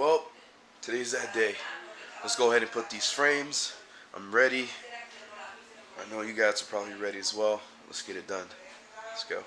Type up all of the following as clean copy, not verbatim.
Well, today's that day. Let's go ahead and put these frames. I'm ready. I know you guys are probably ready as well. Let's get it done. Let's go.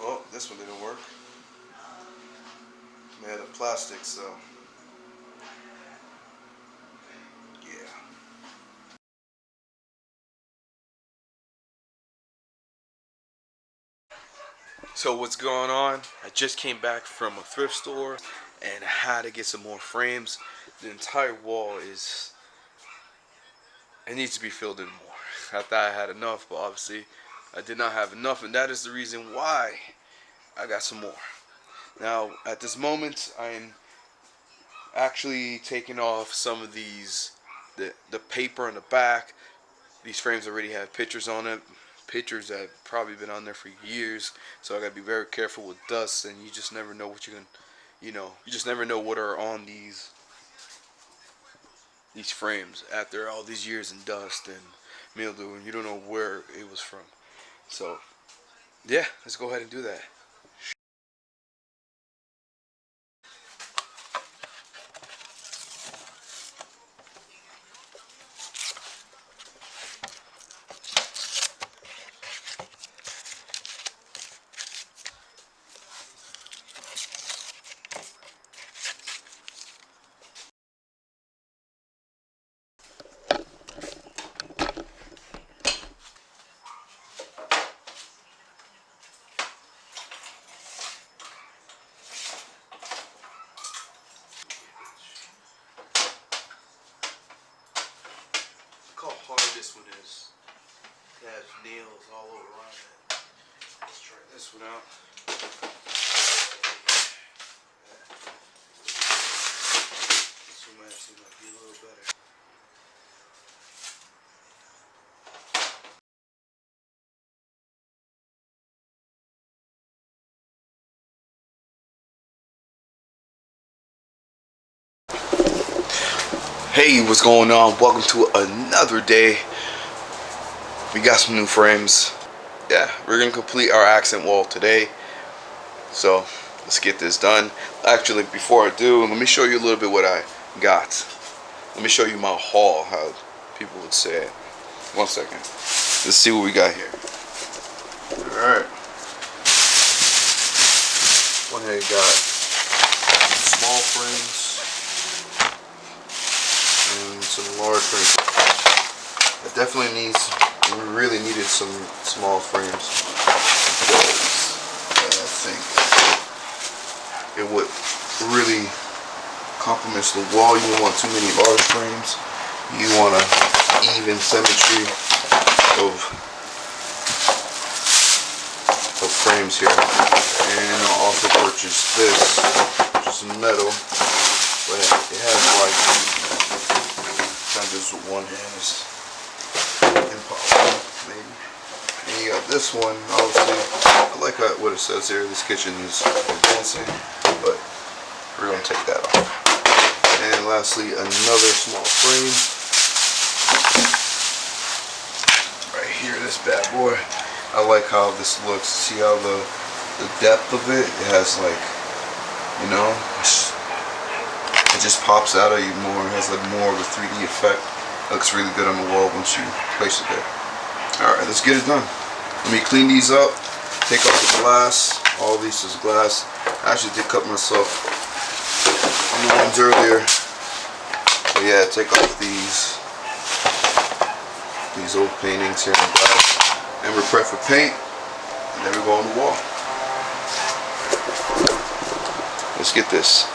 Well, this one didn't work. Made of plastic, so yeah. So what's going on? I just came back from a thrift store and I had to get some more frames. The entire wall it needs to be filled in more. I thought I had enough, but obviously I did not have enough, and that is the reason why I got some more. Now, at this moment, I'm actually taking off some of the paper on the back. These frames already have pictures on it, pictures that have probably been on there for years, so I gotta be very careful with dust, and you just never know what you just never know what are on these frames after all these years in dust and mildew, and you don't know where it was from. So, yeah, let's go ahead and do that. Look how hard this one is. It has nails all over around it. Let's try this one out. This one might be a little better. Hey, what's going on? Welcome to another day. We got some new frames. Yeah, we're gonna complete our accent wall today. So let's get this done. Actually, before I do, let me show you a little bit what I got. Let me show you my haul, how people would say it. 1 second. Let's see what we got here. Alright. One here got small frames and some large frames. I definitely really needed some small frames because I think it would really complement the wall. You don't want too many large frames. You want an even symmetry of frames here. And I also purchased this, which is metal, but it has like kind of just one hand is impossible, maybe. And you got this one. Obviously, I like what it says here. This kitchen is advancing, but we're gonna take that off. And lastly, another small frame right here. This bad boy. I like how this looks. See how the depth of it? It has like, you know, it just pops out at you more. It has like more of a 3D effect. It looks really good on the wall once you place it there. Alright, let's get it done. Let me clean these up. Take off the glass. All these is glass. I actually did cut myself on the ones earlier. But yeah, take off these old paintings here in glass. And we're prepped for paint, and then we go on the wall. Let's get this.